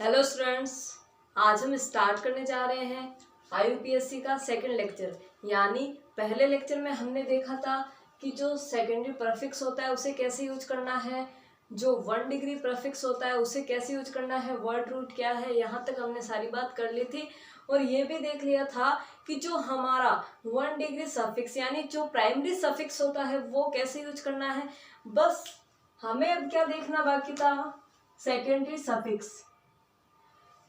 Hello students, आज हम start करने जा रहे हैं IUPAC का सेकंड लेक्चर। यानी पहले लेक्चर में हमने देखा था कि जो सेकेंडरी प्रीफिक्स होता है उसे कैसे यूज करना है, जो 1 डिग्री प्रीफिक्स होता है उसे कैसे यूज करना है, वर्ड रूट क्या है, यहाँ तक हमने सारी बात कर ली थी। और ये भी देख लिया था कि जो हमारा 1 डिग्री सफिक्स यानी जो प्राइमरी सफिक्स होता है वो कैसे यूज करना है। बस हमें अब क्या देखना बाकी था, सेकेंडरी सफिक्स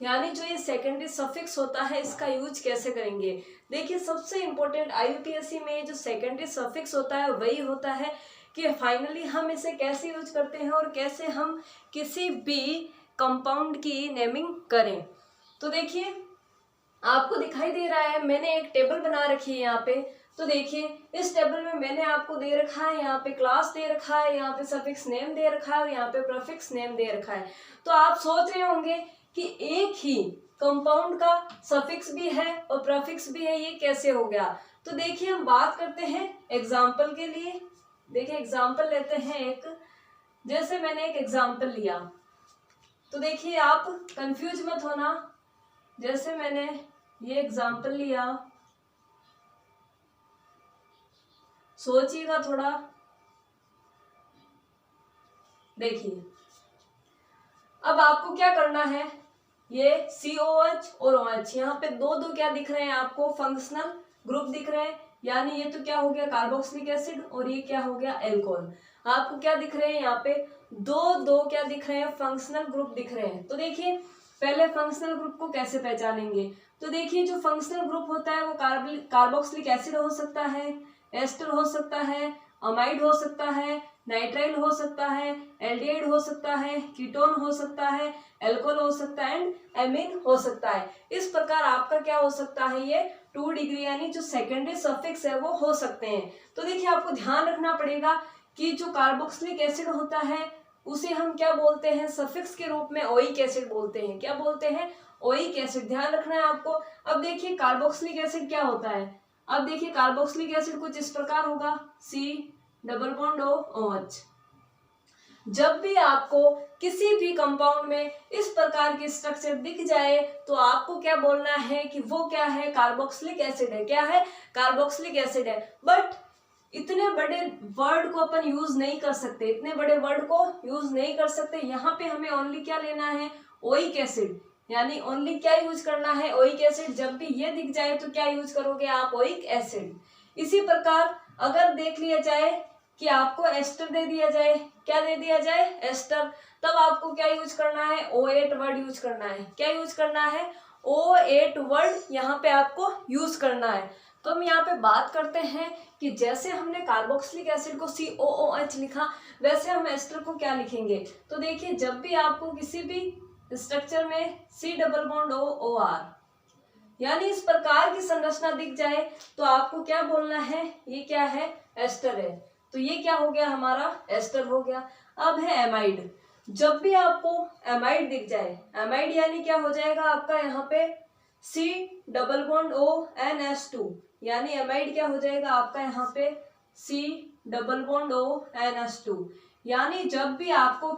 यानी जो ये सेकेंडरी सफिक्स होता है इसका यूज कैसे करेंगे। देखिए, सबसे इम्पोर्टेंट IUPAC में जो सेकेंडरी सफिक्स होता है वही होता है कि फाइनली हम इसे कैसे यूज करते हैं और कैसे हम किसी भी कंपाउंड की नेमिंग करें। तो देखिए, आपको दिखाई दे रहा है मैंने एक टेबल बना रखी है यहाँ पे। तो देखिए, इस टेबल में मैंने आपको दे रखा है, यहाँ पे क्लास दे रखा है, यहाँ पे सफिक्स नेम दे रखा है और यहाँ पे प्रीफिक्स नेम दे रखा है। तो आप सोच रहे होंगे कि एक ही कंपाउंड का सफिक्स भी है और प्रीफिक्स भी है, ये कैसे हो गया। तो देखिए, हम बात करते हैं एग्जाम्पल के लिए। देखिए, एग्जाम्पल लेते हैं एक, जैसे मैंने एक एग्जाम्पल लिया। तो देखिए, आप कंफ्यूज मत होना। जैसे मैंने ये एग्जाम्पल लिया, सोचिएगा थोड़ा। देखिए, अब आपको क्या करना है, ये COH और OH यहाँ पे दो क्या दिख रहे हैं आपको, फंक्शनल ग्रुप दिख रहे हैं। यानी ये तो क्या हो गया, कार्बोक्सिलिक एसिड, और ये क्या हो गया, एल्कोहल। आपको क्या दिख रहे हैं यहाँ पे, दो क्या दिख रहे हैं, फंक्शनल ग्रुप दिख रहे हैं। तो देखिए, पहले फंक्शनल ग्रुप को कैसे पहचानेंगे। तो देखिए, जो फंक्शनल ग्रुप होता है वो कार्बोक्सिलिक एसिड हो सकता है, एस्टर हो सकता है, अमाइड हो सकता है, नाइट्राइल हो सकता है, एल्डिहाइड हो सकता है, कीटोन हो सकता है, एल्कोहल हो सकता है एंड एमीन हो सकता है। इस प्रकार आपका क्या हो सकता है, ये 2 डिग्री यानी जो सेकेंडरी सफिक्स है वो हो सकते हैं। तो देखिए, आपको ध्यान रखना पड़ेगा कि जो कार्बोक्सिलिक एसिड होता है उसे हम क्या बोलते हैं, सफिक्स के रूप में ओइक एसिड बोलते हैं। क्या बोलते हैं, ओइक एसिड। ध्यान रखना है आपको। अब देखिए, कार्बोक्सिलिक एसिड क्या होता है। अब देखिए, कार्बोक्सिलिक एसिड कुछ इस प्रकार होगा, C≡OH। जब भी आपको किसी भी कंपाउंड में इस प्रकार की स्ट्रक्चर दिख जाए तो आपको क्या बोलना है कि वो क्या है, कार्बोक्सिलिक एसिड है। क्या है, कार्बोक्सिलिक एसिड है। बट इतने बड़े वर्ड को अपन यूज नहीं कर सकते, इतने बड़े वर्ड को यूज नहीं कर सकते। यहाँ पे हमें ओनली क्या लेना है, ओइक एसिड। यानी ओनली क्या यूज करना है, ओइक एसिड। जब भी ये दिख जाए तो क्या यूज करोगे आप, ओइक एसिड। इसी प्रकार अगर देख लिया जाए कि आपको एस्टर दे दिया जाए, क्या दे दिया जाए, एस्टर, तब आपको क्या यूज करना है, O8 वर्ड यूज करना है। क्या यूज करना है, O8 वर्ड यहाँ पे आपको यूज करना है। तो हम यहाँ पे बात करते हैं कि जैसे हमने कार्बोक्सिलिक एसिड को COOH लिखा, वैसे हम एस्टर को क्या लिखेंगे। तो देखिए, जब भी आपको किसी भी स्ट्रक्चर में C≡OOR यानी इस प्रकार की संरचना दिख जाए तो आपको क्या बोलना है, ये क्या है, एस्टर है। तो ये क्या हो गया, हमारा एस्टर हो गया। अब है एमाइड। जब भी आपको एमाइड दिख जाए, एमाइड यानी क्या हो जाएगा आपका यहाँ पे C≡ONS2 यानी एमाइड क्या हो जाएगा आपका यहाँ पे C≡ONS2। यानी जब भी आपको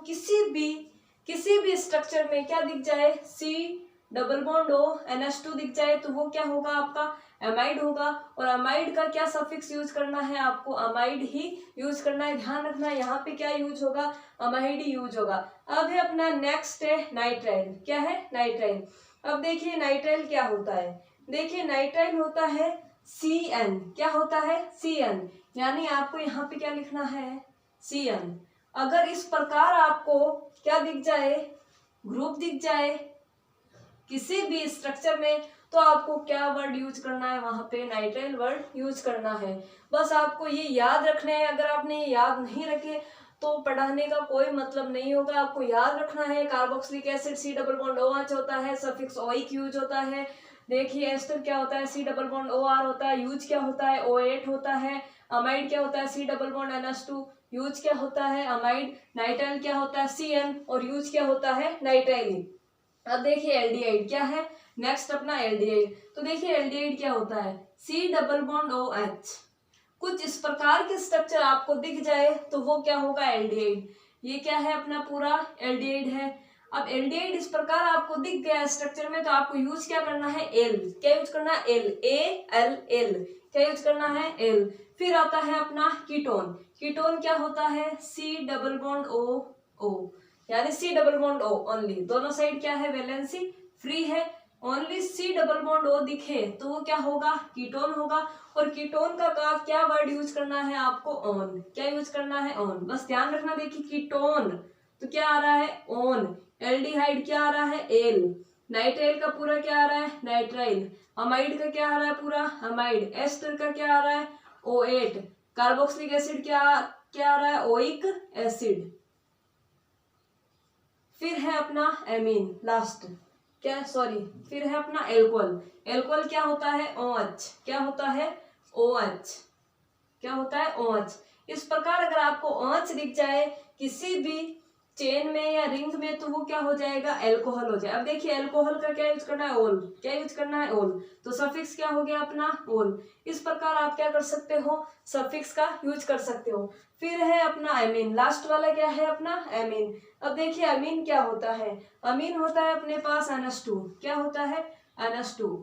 किसी भी स्ट्रक्चर में क्या दिख जाए, C≡ONS2 दिख जाए तो वो क्या होगा, आपका एमाइड होगा। और अमाइड का क्या सफिक्स यूज करना है, आपको अमाइड ही यूज करना है। ध्यान रखना, यहाँ पे क्या यूज होगा, अमाइड ही यूज होगा। अब है अपना नेक्स्ट है नाइट्राइल। क्या है, नाइट्राइल। अब देखिए, नाइट्राइल क्या होता है। देखिए, नाइट्राइल होता है CN। क्या होता है, CN। यानी आपको यहाँ पे क्या लिखना है, CN। अगर इस प्रकार आपको क्या दिख जाए, ग्रुप दिख जाए किसी भी स्ट्रक्चर में, तो आपको क्या वर्ड यूज करना है, वहां पे नाइट्राइल वर्ड यूज करना है। बस आपको ये याद रखना है। अगर आपने ये याद नहीं रखे तो पढ़ाने का कोई मतलब नहीं होगा। आपको याद रखना है, कार्बोक्सिलिक एसिड C≡OH होता है, सफिक्स ओइक यूज होता है। देखिए, एस्टर क्या होता है, C≡OR होता है, यूज क्या होता है, O8 होता है। अमाइड क्या होता है, C≡NS2, यूज क्या होता है, अमाइड। नाइट्राइल क्या होता है, CN, और यूज क्या होता है, नाइट्राइल। अब देखिए, एल्डिहाइड क्या है, नेक्स्ट अपना एल्डिहाइड। तो देखिए, एल्डिहाइड क्या होता है, C≡OH। कुछ इस प्रकार के स्ट्रक्चर आपको दिख जाए तो वो क्या होगा, एल्डिहाइड। ये क्या है, अपना पूरा एल्डिहाइड है। अब एल्डिहाइड इस प्रकार आपको दिख गया स्ट्रक्चर में, तो आपको यूज क्या करना है, एल। क्या यूज करना है, एल, ए एल एल। क्या यूज करना है, एल। फिर आता है अपना कीटोन। कीटोन क्या होता है, सी डबल बॉन्ड ओ ओ, यानी C double bond O only, दोनों साइड क्या है, वैलेंसी फ्री है, only C double bond O दिखे तो वो क्या होगा, कीटोन होगा। और कीटोन का क्या वर्ड यूज करना है आपको, ऑन। क्या यूज करना है, ऑन। बस ध्यान रखना, देखिए कीटोन तो क्या आ रहा है, ऑन। एल्डिहाइड क्या आ रहा है, एल। नाइट्राइल का पूरा क्या आ रहा है, नाइट्राइल। अमाइड का क्या आ रहा है, पूरा अमाइड। एस्टर का क्या आ रहा है, O8। कार्बोक्सिलिक एसिड क्या आ रहा है, ओइक एसिड। फिर है अपना एमीन लास्ट, क्या सॉरी, फिर है अपना एल्कोहल। एल्कोहल क्या होता है, OH। क्या होता है, OH। क्या होता है, OH। इस प्रकार अगर आपको OH दिख जाए किसी भी चेन में या रिंग में तो वो क्या हो जाएगा, एल्कोहल हो जाए। अब देखिए एल्कोहल का क्या यूज करना है, ओल। क्या यूज करना है, ओल। तो सफिक्स क्या हो गया अपना, ओल। इस प्रकार आप क्या कर सकते हो, सफिक्स का यूज कर सकते हो। फिर है अपना एमीन, लास्ट वाला क्या है अपना, एमीन। अब देखिए अमीन क्या होता है, अमीन होता है अपने पास NH2। क्या होता है, NH2।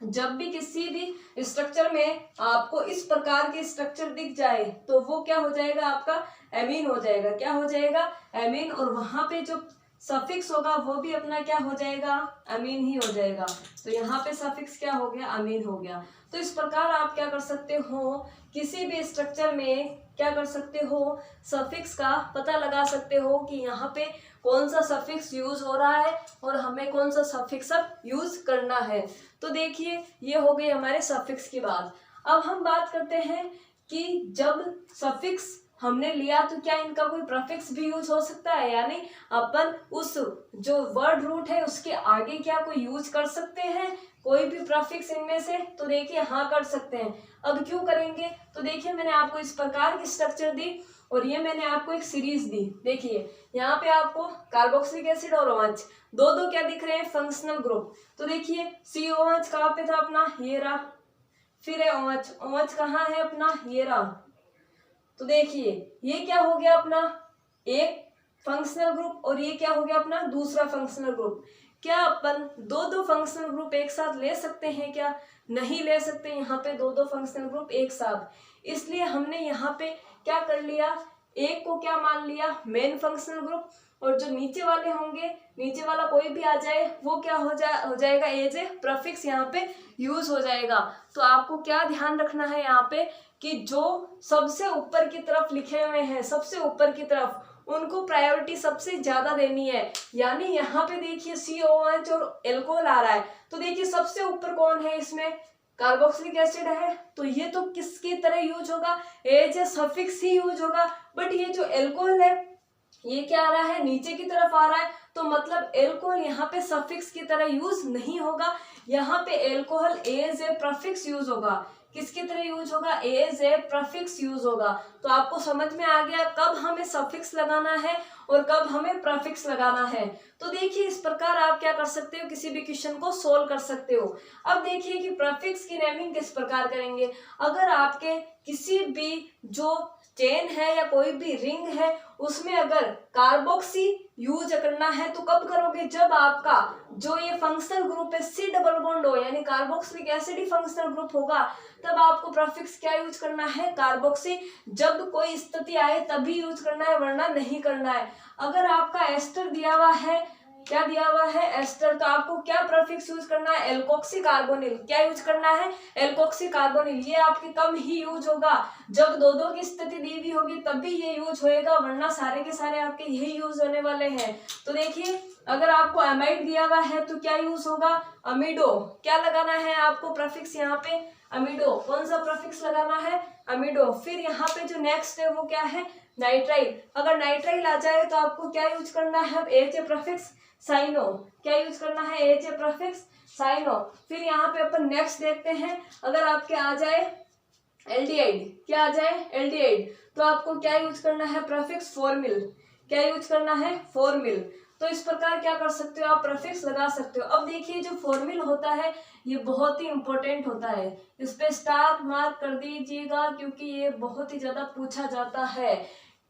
जब भी किसी भी स्ट्रक्चर में आपको इस प्रकार के स्ट्रक्चर दिख जाए तो वो क्या हो जाएगा, आपका एमीन हो जाएगा। क्या हो जाएगा, एमीन। और वहां पे जो सफिक्स होगा वो भी अपना क्या हो जाएगा, अमीन ही हो जाएगा। तो यहाँ पे सफिक्स क्या हो गया, अमीन हो गया। तो इस प्रकार आप क्या कर सकते हो, किसी भी स्ट्रक्चर में क्या कर सकते हो, सफिक्स का पता लगा सकते हो कि यहाँ पे कौन सा सफिक्स यूज हो रहा है और हमें कौन सा सफिक्स अब यूज करना है। तो देखिए ये हो गई हमारे सफिक्स की बात। अब हम बात करते हैं कि जब सफिक्स हमने लिया तो क्या इनका कोई प्रीफिक्स भी यूज हो सकता है, यानी अपन उस जो वर्ड रूट है उसके आगे क्या कोई यूज कर सकते हैं कोई भी प्रीफिक्स इनमें से। तो देखिए हाँ कर सकते हैं। अब क्यों करेंगे, तो देखिए मैंने आपको इस प्रकार की स्ट्रक्चर दी और ये मैंने आपको एक सीरीज दी। देखिए यहाँ पे आपको कार्बोक्सिलिक एसिड और OH दो दो क्या दिख रहे हैं, फंक्शनल ग्रुप। तो देखिए COH कहाँ पे था अपना, ये रहा। फिर है OH, OH कहाँ है अपना, ये रहा। तो देखिए ये क्या हो गया अपना एक फंक्शनल ग्रुप और ये क्या हो गया अपना दूसरा फंक्शनल ग्रुप। क्या अपन दो दो फंक्शनल ग्रुप एक साथ ले सकते हैं, क्या नहीं ले सकते। यहाँ पे दो दो फंक्शनल ग्रुप एक साथ, इसलिए हमने यहाँ पे क्या कर लिया, एक को क्या मान लिया, मेन फंक्शनल ग्रुप। और जो नीचे वाले होंगे, नीचे वाला कोई भी आ जाए वो क्या हो जाएगा एज ए प्रीफिक्स यहाँ पे यूज हो जाएगा। तो आपको क्या ध्यान रखना है यहाँ पे कि जो सबसे ऊपर की तरफ लिखे हुए हैं, सबसे ऊपर की तरफ उनको प्रायोरिटी सबसे ज्यादा देनी है। यानी यहाँ पे देखिए COH और एल्कोहल आ रहा है, तो देखिए सबसे ऊपर कौन है, इसमें कार्बोक्सिलिक एसिड है। तो ये तो किसकी तरह यूज होगा, एज ए सफिक्स ही यूज होगा। बट ये जो एल्कोहल है ये क्या आ रहा है, नीचे की तरफ आ रहा है, तो मतलब एल्कोहल यहाँ पे सफिक्स की तरह यूज नहीं होगा। यहाँ पे alcohol as a prefix use होगा। किसकी तरह यूज होगा, एज ए प्रीफिक्स यूज होगा। तो आपको समझ में आ गया कब हमें सफिक्स लगाना है और कब हमें प्रीफिक्स लगाना है। तो देखिए इस प्रकार आप क्या कर सकते हो, किसी भी क्वेश्चन को सोल्व कर सकते हो। अब देखिए कि प्रीफिक्स की नेमिंग किस प्रकार करेंगे। अगर आपके किसी भी जो चेन है या कोई भी रिंग है उसमें अगर कार्बोक्सी यूज करना है तो कब करोगे, जब आपका जो ये फंक्शनल ग्रुप है C डबल बॉन्ड हो, यानी कार्बोक्सिलिक एसिड ही फंक्शनल ग्रुप होगा, तब आपको प्रीफिक्स क्या यूज करना है, कार्बोक्सी। जब कोई स्थिति आए तभी यूज करना है, वरना नहीं करना है। अगर आपका एस्टर दिया हुआ है, क्या दिया हुआ है, एस्टर, तो आपको क्या प्रीफिक्स यूज करना है, एल्कोक्सी कार्बोनिल। क्या यूज करना है, एल्कोक्सी कार्बोनिल। ये आपके कम ही यूज होगा, जब दो दो की स्थिति दी हुई होगी तभी ये यूज होएगा, वरना सारे के सारे आपके यही यूज होने वाले हैं। तो देखिए अगर आपको अमाइड दिया हुआ है तो क्या यूज होगा, अमीडो। क्या लगाना है आपको प्रीफिक्स यहाँ पे, अमीडो। कौन सा प्रीफिक्स लगाना है, अमीडो। फिर यहाँ पे जो नेक्स्ट है वो क्या है, नाइट्राइल। अगर नाइट्राइल आ जाए तो आपको क्या यूज करना है, एच ए प्रीफिक्स साइनो। क्या यूज करना है, एच ए प्रीफिक्स साइनो। फिर यहाँ पे अपन नेक्स्ट देखते हैं, अगर आपके आ जाए एल्डिहाइड, क्या आ जाए, एल्डिहाइड, तो आपको क्या यूज करना है, प्रीफिक्स फॉर्मिल। क्या यूज करना है, फॉर्मिल। तो इस प्रकार क्या कर सकते हो आप, प्रीफिक्स लगा सकते हो। अब देखिए जो फॉर्मिल होता है ये बहुत ही इंपॉर्टेंट होता है, इस पे स्टार मार्क कर दीजिएगा क्योंकि ये बहुत ही ज्यादा पूछा जाता है।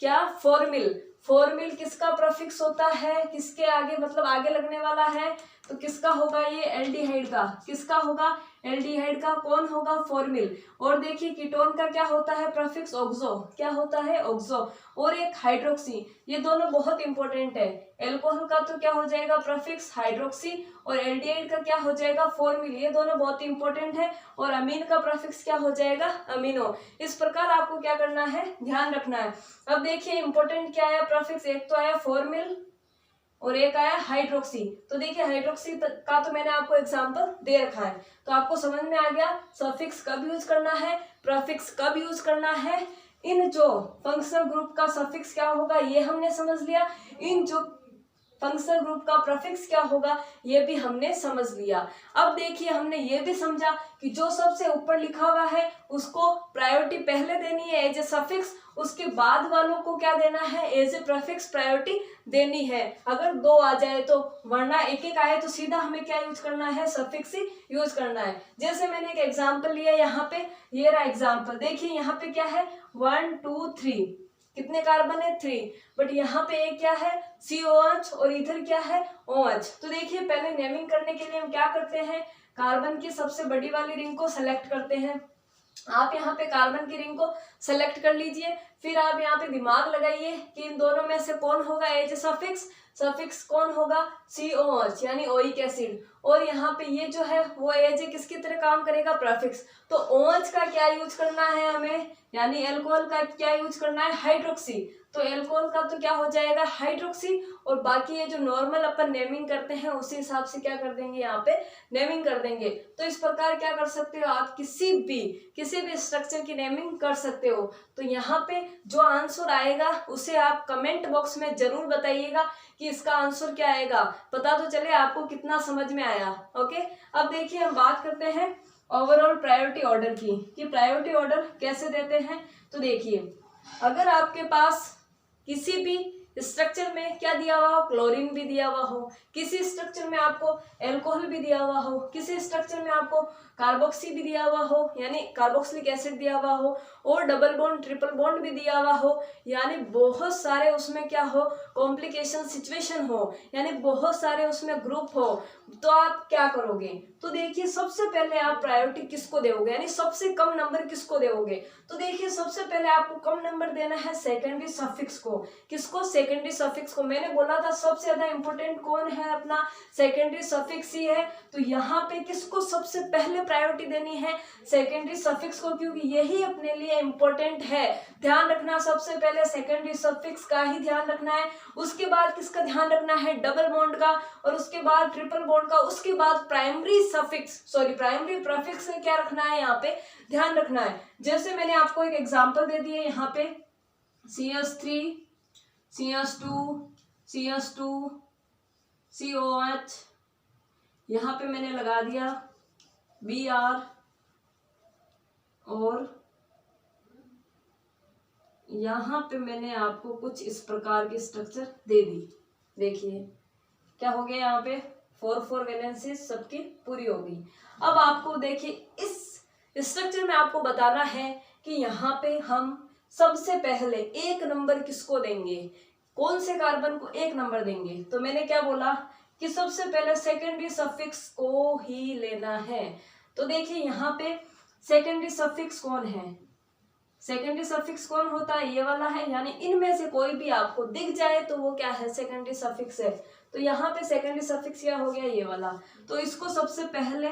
क्या, फॉर्मिल। फॉर्मिल किसका प्रीफिक्स होता है, किसके आगे मतलब आगे लगने वाला है, तो किसका होगा ये एल्डिहाइड का, किसका होगा एल्डिहाइड का, कौन होगा फॉर्मिल। और देखिए कीटोन का क्या होता है प्रीफिक्स ऑक्सो, क्या होता है ऑक्सो, और एक हाइड्रोक्सी, ये दोनों बहुत इंपॉर्टेंट है। एल्कोहल का तो क्या हो जाएगा प्रीफिक्स हाइड्रोक्सी और एल्डिहाइड का क्या हो जाएगा फॉर्मिल, ये दोनों बहुत इंपॉर्टेंट है। और अमीन का प्रीफिक्स क्या हो जाएगा अमीनो। इस प्रकार आपको क्या करना है ध्यान रखना है। अब देखिए इंपॉर्टेंट क्या आया प्रीफिक्स, एक तो आया फॉर्मिल और एक आया हाइड्रोक्सी। तो देखिए हाइड्रोक्सी का तो मैंने आपको एग्जांपल दे रखा है, तो आपको समझ में आ गया सफिक्स कब यूज करना है, प्रीफिक्स कब यूज करना है। इन जो फंक्शनल ग्रुप का सफिक्स क्या होगा ये हमने समझ लिया, इन जो फंक्शनल ग्रुप का प्रीफिक्स क्या होगा ये भी हमने समझ लिया। अब देखिए हमने ये भी समझा कि जो सबसे ऊपर लिखा हुआ है उसको प्रायोरिटी पहले देनी है एज ए सफिक्स, उसके बाद वालों को क्या देना है एज ए प्रीफिक्स प्रायोरिटी देनी है अगर दो आ जाए तो, वरना एक एक आए तो सीधा हमें क्या यूज करना है सफिक्स ही यूज करना है। जैसे मैंने एक एग्जांपल लिया यहाँ पे, ये रहा एग्जांपल, देखिए यहाँ पे क्या है 1 2 3, कितने कार्बन है 3, बट यहाँ पे एक क्या है COH और इधर क्या है OH। तो देखिए पहले नेमिंग करने के लिए हम क्या करते हैं, कार्बन की सबसे बड़ी वाली रिंग को सेलेक्ट करते हैं। आप यहाँ पे कार्बन की रिंग को सेलेक्ट कर लीजिए, फिर आप यहाँ पे दिमाग लगाइए कि इन दोनों में से कौन होगा एज सफिक्स, सफिक्स कौन होगा COH यानी ओइक एसिड, और यहाँ पे ये जो है वो एज किसकी तरह काम करेगा प्रीफिक्स। तो OH का क्या यूज करना है हमें, यानी एल्कोहल का क्या यूज करना है हाइड्रोक्सी, तो एल्कोहल का तो क्या हो जाएगा हाइड्रोक्सी, और बाकी ये जो नॉर्मल अपन नेमिंग करते हैं उसी हिसाब से क्या कर देंगे यहाँ पे नेमिंग कर देंगे। तो इस प्रकार क्या कर सकते हो आप किसी भी स्ट्रक्चर की नेमिंग कर सकते हो। तो यहाँ पे जो आंसर आएगा उसे आप कमेंट बॉक्स में जरूर बताइएगा कि इसका आंसर क्या आएगा, पता तो चले आपको कितना समझ में आया। ओके, अब देखिए हम बात करते हैं ओवरऑल प्रायोरिटी ऑर्डर की, कि प्रायोरिटी ऑर्डर कैसे देते हैं। तो देखिए अगर आपके पास किसी भी स्ट्रक्चर में क्या दिया हुआ हो, क्लोरीन भी दिया हुआ हो, किसी स्ट्रक्चर में आपको एल्कोहल भी दिया हुआ हो, किसी स्ट्रक्चर में आपको कार्बोक्सी भी दिया हुआ हो यानी कार्बोक्सिलिक एसिड दिया हुआ हो, और डबल बॉन्ड ट्रिपल बॉन्ड भी दिया हुआ हो, यानी बहुत सारे उसमें क्या हो कॉम्प्लिकेशन सिचुएशन हो, यानी बहुत सारे उसमें ग्रुप हो, तो आप क्या करोगे। तो देखिए सबसे पहले आप प्रायोरिटी किसको दोगे, यानी सबसे कम नंबर किसको दोगे। तो देखिए सबसे पहले आपको कम नंबर देना है सेकेंडरी सफिक्स को। किसको, सेकेंडरी सफिक्स को। मैंने बोला था सबसे ज्यादा इंपॉर्टेंट कौन है अपना सेकेंडरी सफिक्स ही है, तो यहाँ पे किसको सबसे पहले प्रायोरिटी देनी है सेकेंडरी सफिक्स को, क्योंकि यही अपने लिए इंपॉर्टेंट है। ध्यान रखना सबसे पहले सेकेंडरी सफिक्स का ही ध्यान रखना है, उसके बाद किसका ध्यान रखना है डबल बॉन्ड का, और उसके बाद ट्रिपल बॉन्ड का, उसके बाद प्राइमरी प्रीफिक्स से क्या रखना है यहाँ पे ध्यान रखना है। जैसे मैंने आपको एक एग्जांपल दे दिए यहाँ पे CH3 CH2 CH2 COH, यहाँ पे मैंने लगा दिया Br, और यहाँ पे मैंने आपको कुछ इस प्रकार की स्ट्रक्चर दे दी। देखिए क्या हो गया, यहाँ पे 4 वैलेंसीज सबकी पूरी हो गई। अब आपको देखिए इस स्ट्रक्चर में आपको बताना है कि यहाँ पे हम सबसे पहले 1 नंबर किसको देंगे, कौन से कार्बन को 1 नंबर देंगे। तो मैंने क्या बोला कि सबसे पहले सेकेंडरी सफिक्स को ही लेना है। तो देखिए यहाँ पे सेकेंडरी सफिक्स कौन है, सेकेंडरी सफिक्स कौन होता है ये वाला है, यानी इनमें से कोई भी आपको दिख जाए तो वो क्या है सेकेंडरी सफिक्स है। तो यहाँ पे सेकेंडरी सफिक्स क्या हो गया ये वाला, तो इसको सबसे पहले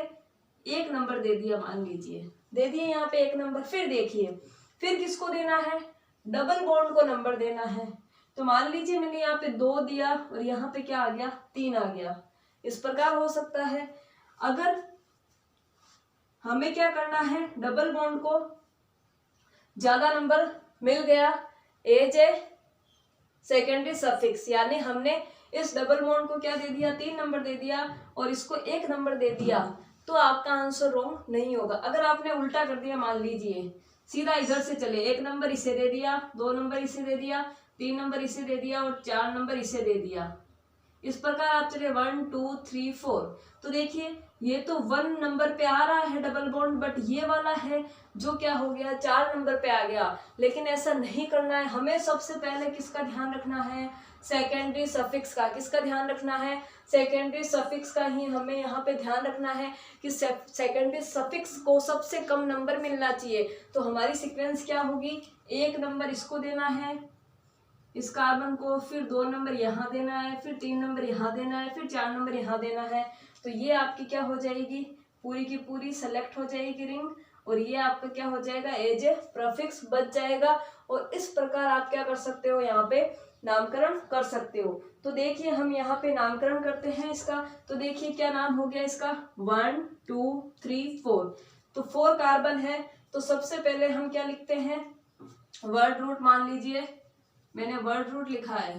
1 नंबर दे दिया, मान लीजिए दे दिए यहाँ पे 1 नंबर। फिर देखिए फिर किसको देना है, डबल बॉन्ड को नंबर देना है। तो मान लीजिए मैंने यहाँ पे 2 दिया और यहाँ पे क्या आ गया 3 आ गया। इस प्रकार हो सकता है। अगर हमें क्या करना है डबल बॉन्ड को ज्यादा नंबर मिल गया एज ए सेकेंडरी सफिक्स, यानी हमने इस डबल बॉन्ड को क्या दे दिया 3 नंबर दे दिया और इसको 1 नंबर दे दिया, तो आपका आंसर रॉन्ग नहीं होगा। अगर आपने उल्टा कर दिया, मान लीजिए सीधा इधर से चले, 1 नंबर इसे दे दिया, 2 नंबर इसे दे दिया, 3 नंबर इसे दे दिया और 4 नंबर इसे दे दिया, इस प्रकार आप चले 1 2 3 4। तो देखिए ये तो 1 नंबर पे आ रहा है डबल बॉन्ड, बट ये वाला है जो क्या हो गया 4 नंबर पे आ गया। लेकिन ऐसा नहीं करना है, हमें सबसे पहले किसका ध्यान रखना है, सेकेंडरी सफिक्स का। किसका ध्यान रखना है, सेकेंडरी सफिक्स का ही हमें यहाँ पे ध्यान रखना है कि सेकेंडरी सफिक्स को सबसे कम नंबर मिलना चाहिए। तो हमारी सीक्वेंस क्या होगी, 1 नंबर इसको देना है इस कार्बन को, फिर 2 नंबर यहाँ देना है, फिर 3 नंबर यहाँ देना है, फिर 4 नंबर यहाँ देना है। तो ये आपकी क्या हो जाएगी, पूरी की पूरी सेलेक्ट हो जाएगी रिंग, और ये आपका क्या हो जाएगा, एज ए प्रफिक्स बच जाएगा। और इस प्रकार आप क्या कर सकते हो, यहाँ पे नामकरण कर सकते हो। तो देखिए हम यहाँ पे नामकरण करते हैं इसका। तो देखिए क्या नाम हो गया इसका, 1 2 3 4। तो 4 कार्बन है, तो सबसे पहले हम क्या लिखते हैं, वर्ड रूट मान लीजिए, मैंने वर्ड रूट लिखा है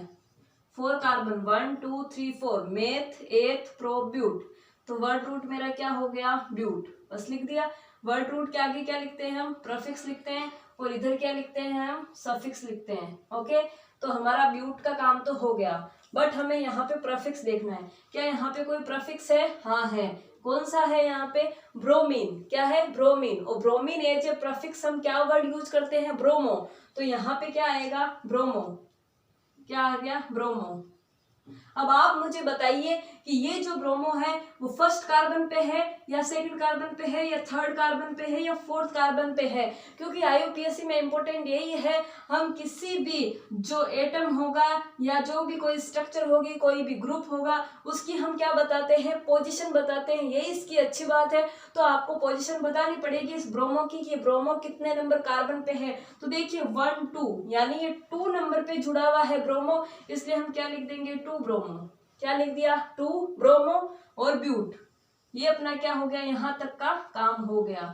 4 carbon 1 2 3 4, meth eth pro but. तो वर्ड रूट मेरा क्या हो गया, ब्यूट, बस लिख दिया। वर्ड रूट के आगे क्या लिखते हैं हम, प्रफिक्स लिखते हैं, और इधर क्या लिखते हैं हम, सफिक्स लिखते हैं। ओके, तो हमारा ब्यूट का काम तो हो गया, बट हमें यहाँ पे प्रफिक्स देखना है। क्या यहाँ पे कोई प्रफिक्स है, हाँ है। कौन सा है यहाँ पे, ब्रोमीन। क्या है, ब्रोमीन। और ब्रोमीन एज ए प्रफिक्स हम क्या वर्ड यूज करते हैं, ब्रोमो। तो यहाँ पे क्या आएगा, ब्रोमो। क्या आ गया, ब्रोमो। अब आप मुझे बताइए कि ये जो ब्रोमो है वो फर्स्ट कार्बन पे है या सेकंड कार्बन पे है या थर्ड कार्बन पे है या फोर्थ कार्बन पे है। क्योंकि आईयूपीएससी में इंपॉर्टेंट यही है, हम किसी भी जो एटम होगा या जो भी कोई स्ट्रक्चर होगी, कोई भी ग्रुप होगा, उसकी हम क्या बताते हैं, पोजीशन बताते हैं। यही इसकी अच्छी बात है। तो आपको पोजीशन बतानी पड़ेगी इस ब्रोमो की कि ब्रोमो कितने नंबर कार्बन पे है। तो देखिए 1 2, यानी ये 2 नंबर पे जुड़ा हुआ है ब्रोमो, इसलिए हम क्या लिख देंगे, 2 ब्रोमो। क्या लिख दिया, 2 ब्रोमो और ब्यूट। ये अपना क्या हो गया, यहां तक का काम हो गया,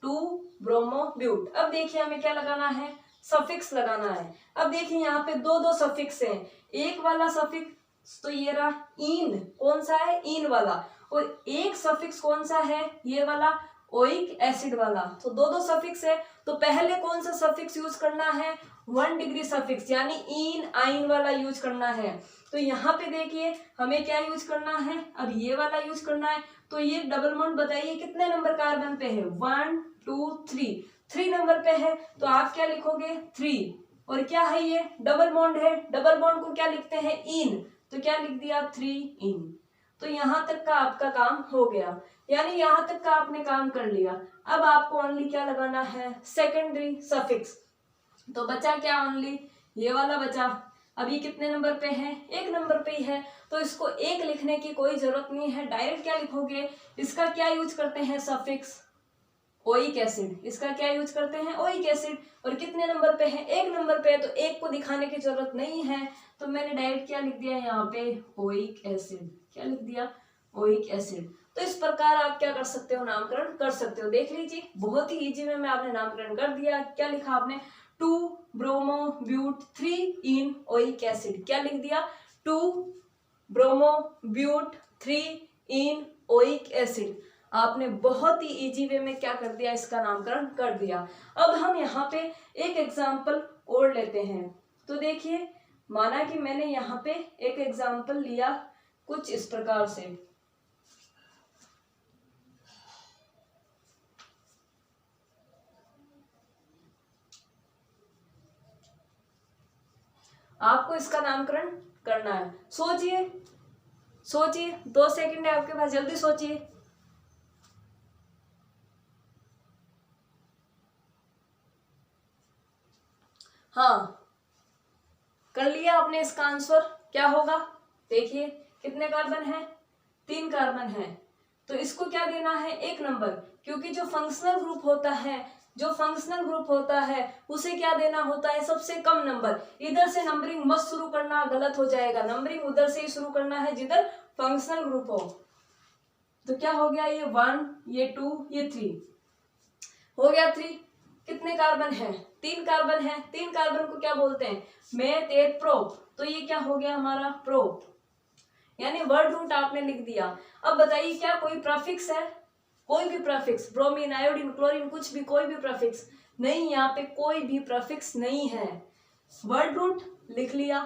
2 ब्रोमो ब्यूट। अब देखिए हमें क्या लगाना है, सफिक्स लगाना है। अब देखिए यहाँ पे 2 सफिक्स हैं। एक वाला सफिक्स तो ये रहा इन, कौन सा है, इन वाला। और एक सफिक्स कौन सा है, ये वाला ओइक एसिड वाला। तो 2 सफिक्स है। तो पहले कौन सा सफिक्स यूज करना है, 1 डिग्री सफिक्स, यानी इन आइन वाला यूज करना है। तो यहाँ पे देखिए हमें क्या यूज करना है, अब ये वाला यूज करना है। तो ये डबल बॉन्ड बताइए कितने नंबर कार्बन पे है, 1 2 3 नंबर पे है। तो आप क्या लिखोगे, 3। और क्या है, ये डबल बॉन्ड है, डबल बॉन्ड को क्या लिखते हैं, इन। तो क्या लिख दिया, 3 इन। तो यहाँ तक का आपका काम हो गया, यानी यहाँ तक का आपने काम कर लिया। अब आपको ओनली क्या लगाना है, सेकेंडरी सफिक्स। तो बचा क्या, ओनली ये वाला बचा। अब ये कितने नंबर पे है, 1 नंबर पे ही है। तो इसको 1 लिखने की कोई जरूरत नहीं है, डायरेक्ट क्या लिखोगे, इसका क्या यूज करते हैं, सफिक्स ओइक एसिड। इसका क्या यूज करते हैं, ओइक एसिड। और कितने नंबर पे है, 1 नंबर पे है, तो 1 को दिखाने की जरूरत नहीं है। तो मैंने डायरेक्ट क्या लिख दिया यहाँ पे, ओइक एसिड। क्या लिख दिया, ओइक एसिड। तो इस प्रकार आप क्या कर सकते हो, नामकरण कर सकते हो। देख लीजिए बहुत ही इजी वे में आपने नामकरण कर दिया। क्या लिखा आपने, 2 bromo but 3 en oic acid. क्या लिख दिया, 2 bromo but 3 en oic acid. आपने बहुत ही इजी वे में क्या कर दिया, इसका नामकरण कर दिया। अब हम यहाँ पे एक एग्जाम्पल और लेते हैं। तो देखिए माना कि मैंने यहाँ पे एक एग्जाम्पल लिया कुछ इस प्रकार से। आपको इसका नामकरण करना है। सोचिए सोचिए, 2 सेकंड है आपके पास, जल्दी सोचिए। हाँ, कर लिया आपने इसका आंसर, क्या होगा, देखिए कितने कार्बन है, 3 कार्बन है। तो इसको क्या देना है, 1 नंबर, क्योंकि जो फंक्शनल ग्रुप होता है उसे क्या देना होता है, सबसे कम नंबर। इधर से नंबरिंग मत शुरू करना, गलत हो जाएगा। नंबरिंग उधर से ही शुरू करना है जिधर फंक्शनल ग्रुप हो। तो क्या हो गया, ये 1 ये 2 ये 3 हो गया। 3 कितने कार्बन है, 3 कार्बन है। 3 कार्बन को क्या बोलते हैं, मेथ एथ प्रोप। तो ये क्या हो गया हमारा, प्रोप, यानी वर्ड रूट आपने लिख दिया। अब बताइए क्या कोई प्रफिक्स है, कोई भी प्रफिक्स, ब्रोमीन आयोडीन क्लोरीन कुछ भी, कोई भी प्रफिक्स नहीं, यहाँ पे कोई भी प्रफिक्स नहीं है। वर्ड रूट लिख लिया,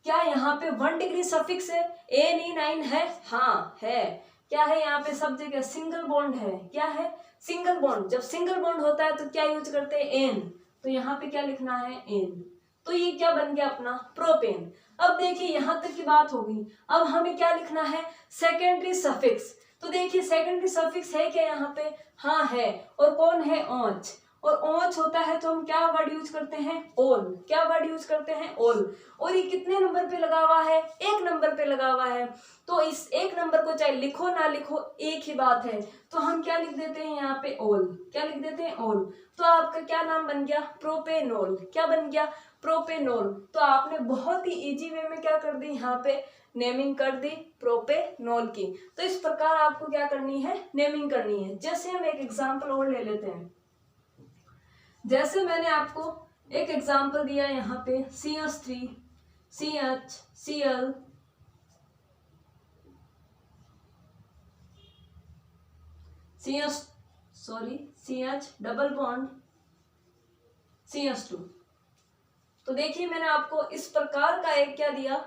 क्या यहाँ पे 1 डिग्री सफिक्स है, एन है? हाँ है। क्या है यहाँ पे सब जगह? सिंगल बॉन्ड है। क्या है? Single bond. जब सिंगल बॉन्ड होता है तो क्या यूज करते हैं? एन। तो यहाँ पे क्या लिखना है? एन। तो ये क्या बन गया अपना? प्रोपेन। अब देखिए यहाँ तक की बात होगी। अब हमें क्या लिखना है? Secondary suffix. तो देखिए सेकेंडरी सफिक्स है क्या यहाँ पे? हाँ है। और कौन है? ओच। और ओच होता है तो हम क्या वर्ड यूज करते हैं? ओल। क्या वर्ड यूज करते हैं? ओल। और ये कितने नंबर पे लगा हुआ है? 1 नंबर पे लगा हुआ है। तो इस 1 नंबर को चाहे लिखो ना लिखो एक ही बात है, तो हम क्या लिख देते हैं यहाँ पे? ओल। क्या लिख देते हैं? ओल। तो आपका क्या नाम बन गया? प्रोपेनोल। क्या बन गया? प्रोपेनोल। तो आपने बहुत ही इजी वे में क्या कर दी यहाँ पे? नेमिंग कर दी प्रोपेनोल की। तो इस प्रकार आपको क्या करनी है? नेमिंग करनी है। जैसे हम एक एग्जाम्पल और ले लेते हैं। जैसे मैंने आपको एक एग्जाम्पल दिया यहाँ पे CH3, CH, Cl, CH double bond CH2। तो देखिए मैंने आपको इस प्रकार का एक क्या दिया?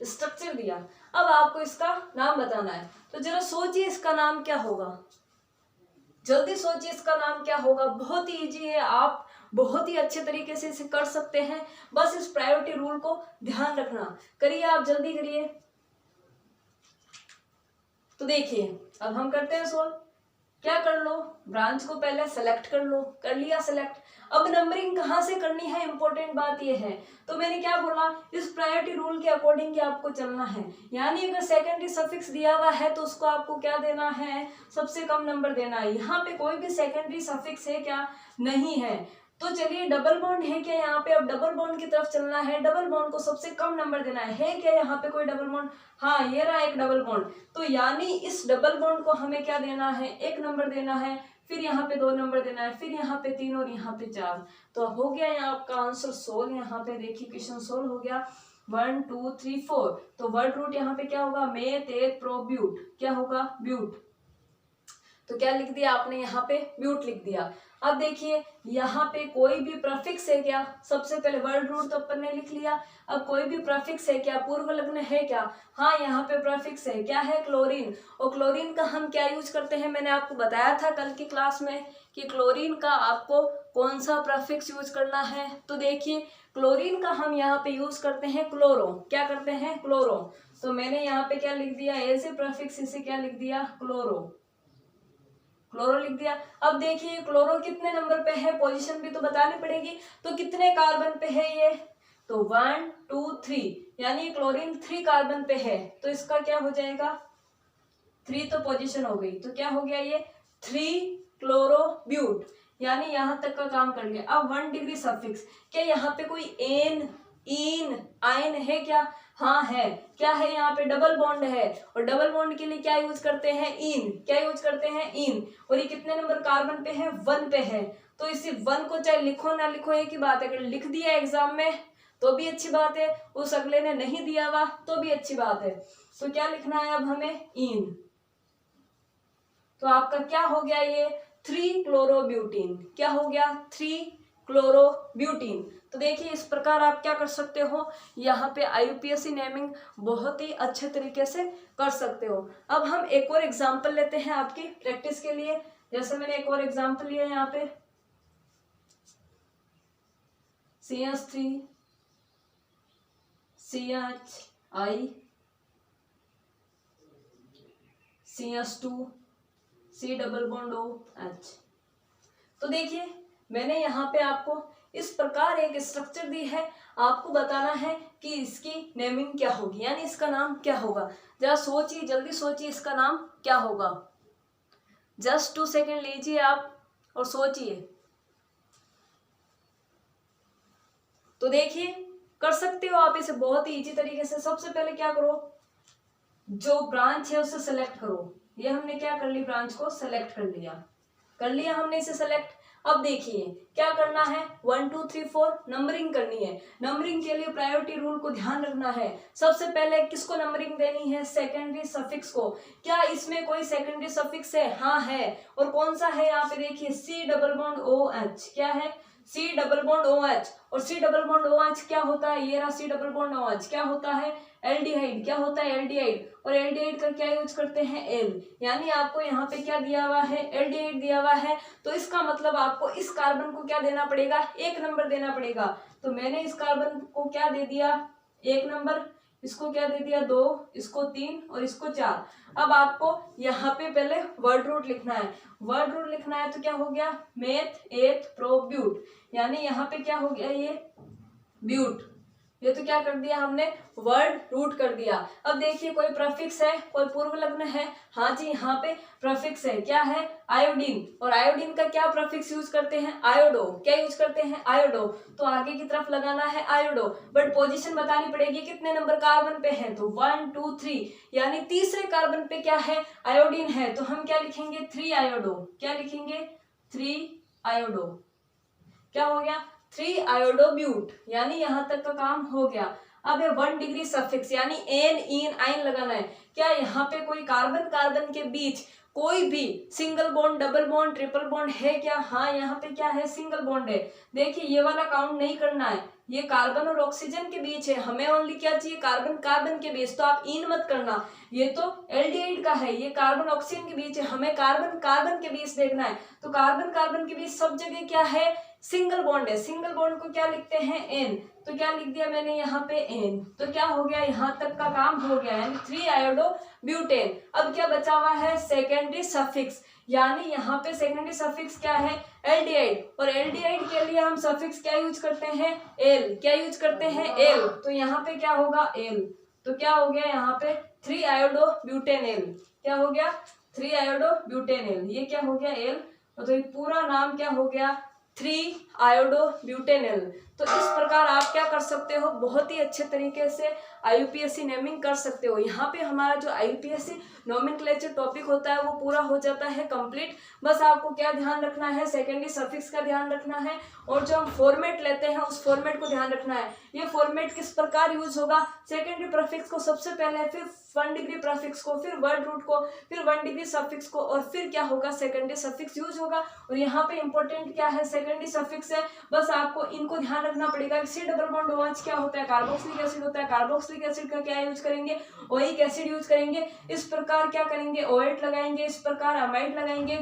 स्ट्रक्चर दिया। अब आपको इसका नाम बताना है। तो जरा सोचिए इसका नाम क्या होगा? जल्दी सोचिए इसका नाम क्या होगा? बहुत ही इजी है, आप बहुत ही अच्छे तरीके से इसे कर सकते हैं। बस इस प्रायोरिटी रूल को ध्यान रखना। करिए, आप जल्दी करिए। तो देखिए अब हम करते हैं सोल्व। क्या कर लो? ब्रांच को पहले सेलेक्ट कर लो। कर लिया सेलेक्ट। अब नंबरिंग कहाँ से करनी है? इंपॉर्टेंट बात यह है। तो मैंने क्या बोला? इस प्रायोरिटी रूल के अकॉर्डिंग ही आपको चलना है। यानी अगर सेकेंडरी सफिक्स दिया हुआ है तो उसको आपको क्या देना है? सबसे कम नंबर देना है। यहाँ पे कोई भी सेकेंडरी सफिक्स है क्या? नहीं है। तो चलिए डबल बॉन्ड है क्या यहाँ पे? अब डबल बॉन्ड की तरफ चलना है। डबल बॉन्ड को सबसे कम नंबर देना है क्या यहाँ पे कोई डबल बॉन्ड? हाँ, ये रहा एक डबल बॉन्ड। तो यानी इस डबल बॉन्ड को हमें क्या देना है? 1 नंबर देना है। फिर यहाँ पे 2 नंबर देना है। फिर यहाँ पे 3 और यहाँ पे 4। तो हो गया यहाँ आपका आंसर सोल्व। यहाँ पे देखिए क्वेश्चन सोल्व हो गया। 1 2 3 4। तो वर्ड रूट यहाँ पे क्या होगा? मेथ एथ प्रोब्यूट। क्या होगा? ब्यूट। तो क्या लिख दिया आपने? यहाँ पे ब्यूट लिख दिया। अब देखिए यहाँ पे कोई भी प्रफिक्स है क्या? सबसे पहले वर्ड रूट तो अपन ने लिख लिया। अब कोई भी प्रफिक्स है क्या? पूर्व लग्न है क्या? हाँ, यहाँ पे प्रफिक्स है। क्या है? क्लोरीन। और क्लोरीन का हम क्या यूज करते हैं? मैंने आपको बताया था कल की क्लास में कि क्लोरीन का आपको कौन सा प्रफिक्स यूज करना है। तो देखिए क्लोरीन का हम यहाँ पे यूज करते हैं क्लोरो। क्या करते हैं? क्लोरो। तो मैंने यहाँ पे क्या लिख दिया? ऐसे प्रफिक्स इसे क्या लिख दिया? क्लोरो। क्लोरो लिख दिया। अब देखिए क्लोरो कितने नंबर पे है? पोजीशन भी तो बतानी पड़ेगी। तो कितने कार्बन पे है ये? तो 1 2 3, यानी क्लोरीन 3 कार्बन पे है। तो इसका क्या हो जाएगा? 3 तो पोजीशन हो गई। तो क्या हो गया ये? 3 क्लोरोब्यूट। यानी यहां तक का काम कर लिया। अब 1 डिग्री सफिक्स। क्या यहाँ पे कोई एन, इन, आयन है क्या? हाँ है। क्या है? यहाँ पे डबल बॉन्ड है। और डबल बॉन्ड के लिए क्या यूज करते हैं? इन। क्या यूज करते हैं? इन। और ये कितने नंबर कार्बन पे है? 1 पे है। तो इसी 1 को चाहे लिखो ना लिखो एक ही बात है। अगर लिख दिया एग्जाम में तो भी अच्छी बात है, उस अगले ने नहीं दिया हुआ तो भी अच्छी बात है। तो क्या लिखना है अब हमें? इन। तो आपका क्या हो गया? ये 3 क्लोरोब्यूटीन। क्या हो गया? 3 क्लोरोब्यूटीन। तो देखिए इस प्रकार आप क्या कर सकते हो? यहाँ पे IUPAC नेमिंग बहुत ही अच्छे तरीके से कर सकते हो। अब हम एक और एग्जाम्पल लेते हैं आपकी प्रैक्टिस के लिए। जैसे मैंने एक और एग्जाम्पल लिया यहाँ पे CH3, CHI, CH2, C double bond OH। तो देखिए मैंने यहाँ पे आपको इस प्रकार एक स्ट्रक्चर दी है। आपको बताना है कि इसकी नेमिंग क्या होगी, यानी इसका नाम क्या होगा। जरा सोचिए, जल्दी सोचिए इसका नाम क्या होगा। जस्ट 2 सेकेंड लीजिए आप और सोचिए। तो देखिए कर सकते हो आप इसे बहुत ही इजी तरीके से। सबसे पहले क्या करो? जो ब्रांच है उसे सेलेक्ट करो। ये हमने क्या कर ली? ब्रांच को सेलेक्ट कर लिया हमने इसे सेलेक्ट। अब देखिए क्या करना है? 1 2 3 4 नंबरिंग करनी है। नंबरिंग के लिए प्रायोरिटी रूल को ध्यान रखना है। सबसे पहले किसको नंबरिंग देनी है? सेकेंडरी सफिक्स को। क्या इसमें कोई सेकेंडरी सफिक्स है? हाँ है। और कौन सा है? यहाँ पे देखिए C डबल बॉन्ड OH। क्या है? C डबल बॉन्ड OH, और C डबल बॉन्ड OH क्या होता है, ये रहा C डबल बॉन्ड OH क्या होता है, एल्डिहाइड, क्या होता है एल्डिहाइड, और एल्डिहाइड का क्या यूज करते हैं, एल, यानी आपको यहाँ पे क्या दिया हुआ है, एल्डिहाइड दिया हुआ है, तो इसका मतलब आपको इस कार्बन को क्या देना पड़ेगा, 1 नंबर देना पड़ेगा। तो मैंने इस कार्बन को क्या दे दिया, 1 नंबर, इसको क्या दे दिया 2, इसको 3 और इसको 4। अब आपको यहाँ पे पहले वर्ड रूट लिखना है, वर्ड रूट लिखना है तो क्या हो गया, मेथ एथ प्रो ब्यूट, यानी यहाँ पे क्या हो गया, ये ब्यूट, ये तो क्या कर दिया हमने, वर्ड रूट कर दिया। अब देखिए कोई प्रफिक्स है, कोई पूर्व लग्न है, हाँ जी यहाँ पे प्रफिक्स है, क्या है, आयोडीन, और आयोडीन का क्या प्रफिक्स यूज करते हैं, आयोडो, क्या यूज करते हैं, आयोडो, तो आगे की तरफ लगाना है आयोडो, बट पोजीशन बतानी पड़ेगी कितने नंबर कार्बन पे है, तो 1 2 3, यानी तीसरे कार्बन पे क्या है, आयोडीन है, तो हम क्या लिखेंगे, 3 आयोडो, क्या लिखेंगे, 3 आयोडो, क्या हो गया, 3 आयोडो ब्यूट, यानी यहां तक का काम हो गया। अब ये 1 डिग्री सफिक्स, यानी एन इन आइन लगाना है, क्या यहाँ पे कोई कार्बन कार्बन के बीच कोई भी single bond double bond triple bond है क्या, हाँ यहाँ पे क्या है, सिंगल बॉन्ड है। देखिए ये वाला काउंट नहीं करना है, ये कार्बन और ऑक्सीजन के बीच है, हमें ओनली क्या चाहिए, कार्बन कार्बन के बीच, तो आप इन मत करना, ये तो एल्डिहाइड का है, ये कार्बन ऑक्सीजन के बीच है, हमें कार्बन कार्बन के बीच देखना है, तो कार्बन कार्बन के बीच सब जगह क्या है, सिंगल बॉन्ड है, सिंगल बॉन्ड को क्या लिखते हैं, एन, तो क्या लिख दिया मैंने यहाँ पे एन, तो क्या हो गया, यहाँ तक का काम हो गया, यानी 3 आयोडो ब्यूटेन। अब क्या बचा हुआ है, सेकेंडरी सफिक्स, यानी यहाँ पे सेकेंडरी सफिक्स क्या है, एल्डिहाइड, और एल्डिहाइड के लिए हम सफिक्स क्या यूज करते हैं, एल, क्या यूज करते हैं, एल, तो यहाँ पे क्या होगा, एल, तो क्या हो गया यहाँ पे 3 आयोडो ब्यूटेनल, क्या हो गया, 3 आयोडो ब्यूटेनल, ये क्या हो गया, एल, तो ये पूरा नाम क्या हो गया, 3 आयोडो ब्यूटेनल। तो इस प्रकार आप क्या कर सकते हो, बहुत ही अच्छे तरीके से IUPAC नेमिंग कर सकते हो। यहाँ पे हमारा जो IUPAC नोमेनक्लेचर टॉपिक होता है वो पूरा हो जाता है कंप्लीट। बस आपको क्या ध्यान रखना है, सेकेंडरी सफिक्स का ध्यान रखना है, और जो हम फॉर्मेट लेते हैं उस फॉर्मेट को ध्यान रखना है। ये फॉर्मेट किस प्रकार यूज होगा, सेकेंडरी प्रफिक्स को सबसे पहले, फिर 1 डिग्री प्रफिक्स को, फिर वर्ड रूट को, फिर 1 डिग्री सफिक्स को, और फिर क्या होगा, सेकेंडरी सफिक्स यूज होगा। और यहाँ पे इंपॉर्टेंट क्या है, सेकेंडरी सफिक्स है, बस आपको इनको ध्यान रखना पड़ेगा। C डबल बॉन्ड OH क्या होता है, कार्बोक्सिलिक एसिड होता है, कार्बोक्सिलिक एसिड का क्या यूज करेंगे, ओइक एसिड यूज करेंगे। इस प्रकार क्या करेंगे, OH लगाएंगे, इस प्रकार अमाइड लगाएंगे,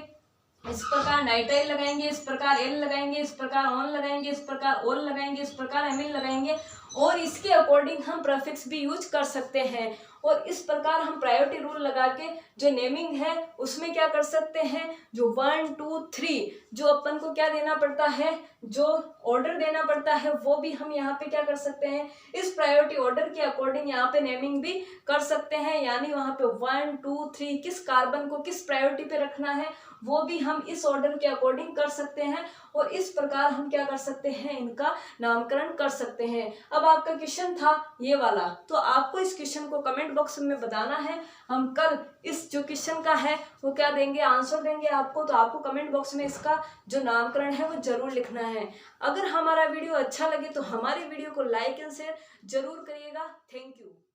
इस प्रकार नाइट्राइल लगाएंगे, इस प्रकार एल लगाएंगे, इस प्रकार ऑन लगाएंगे, इस प्रकार ओल लगाएंगे, इस प्रकार एमिन लगाएंगे, और इसके अकॉर्डिंग हम प्रेफिक्स भी यूज कर सकते हैं। और इस प्रकार हम प्रायोरिटी रूल लगा के जो नेमिंग है उसमें क्या कर सकते हैं, जो 1 2 3 जो अपन को क्या देना पड़ता है, जो ऑर्डर देना पड़ता है, वो भी हम यहाँ पे क्या कर सकते हैं, इस प्रायोरिटी ऑर्डर के अकॉर्डिंग यहाँ पे नेमिंग भी कर सकते हैं। यानी वहाँ पे 1 2 3 किस कार्बन को किस प्रायोरिटी पे रखना है वो भी हम इस ऑर्डर के अकॉर्डिंग कर सकते हैं, और इस प्रकार हम क्या कर सकते हैं, इनका नामकरण कर सकते हैं। अब आपका क्वेश्चन था ये वाला, तो आपको इस क्वेश्चन को कमेंट बॉक्स में बताना है। हम कल इस जो क्वेश्चन का है वो क्या देंगे, आंसर देंगे आपको, तो आपको कमेंट बॉक्स में इसका जो नामकरण है वो जरूर लिखना है। अगर हमारा वीडियो अच्छा लगे तो हमारी वीडियो को लाइक एंड शेयर जरूर करिएगा। Thank you.